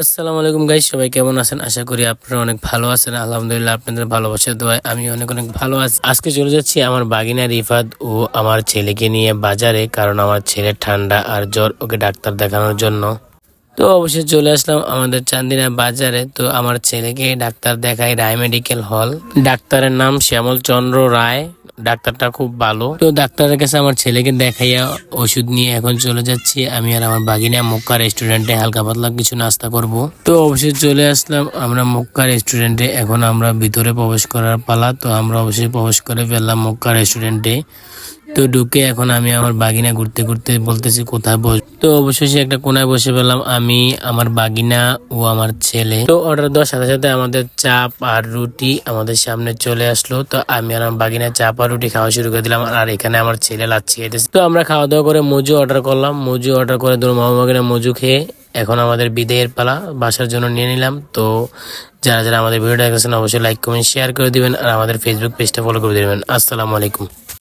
আসসালামু আলাইকুম গাইস, সবাই কেমন আছেন? আশা করি আপনারা অনেক ভালো আছেন। আলহামদুলিল্লাহ, আপনাদের ভালোবাসার দোয়ায় আমি অনেক অনেক ভালো আছি। আজকে চলে যাচ্ছি আমার বাগিনা রিফাত ও আমার ছেলেকে নিয়ে বাজারে, কারণ আমার ছেলে ঠান্ডা আর জ্বর, ওকে ডাক্তার দেখানোর জন্য। তো অবশ্যই চলে আসলাম আমাদের চান্দিনা বাজারে। তো আমার ছেলেকে ডাক্তার দেখাই রায় মেডিকেল হল। ডাক্তারের নাম শ্যামল চন্দ্র রায়। ডাক্তারটা খুব ভালো। তো ডাক্তারের কাছে আমার ছেলেকে দেখাইয়া ওষুধ নিয়ে এখন চলে যাচ্ছি আমি আর আমার বাগিনা মক্কা রেস্টুরেন্টে হালকা পাতলা কিছু নাস্তা করব। তো অবশ্যই চলে আসলাম আমরা মক্কা রেস্টুরেন্টে। এখন আমরা ভিতরে প্রবেশ করার পালা। তো আমরা অবশ্যই প্রবেশ করে ফেললাম মক্কা রেস্টুরেন্টে। তো ঢুকে এখন আমি আমার বাগিনা ঘুরতে ঘুরতে বলতেছি কোথায় বস। তো অবশ্যই একটা কোনায় বসে পেলাম আমি, আমার বাগিনা ও আমার ছেলে। তো অর্ডার দেওয়ার সাথে সাথে আমাদের চাপ আর রুটি আমাদের সামনে চলে আসলো। তো আমি আর আমার বাগিনা চাপ আর রুটি খাওয়া শুরু করে দিলাম, আর এখানে আমার ছেলে লাচ্ছি খেতেছে। তো আমরা খাওয়া দাওয়া করে মজু অর্ডার করলাম। মজু অর্ডার করে ধরো মামা বাগিনা মজু খেয়ে এখন আমাদের বিদায়ের পালা, বাসার জন্য নিয়ে নিলাম। তো যারা যারা আমাদের ভিডিওটা দেখেছেন অবশ্যই লাইক কমেন্ট শেয়ার করে দিবেন, আর আমাদের ফেসবুক পেজটা ফলো করে দিবেন। আসসালামু আলাইকুম।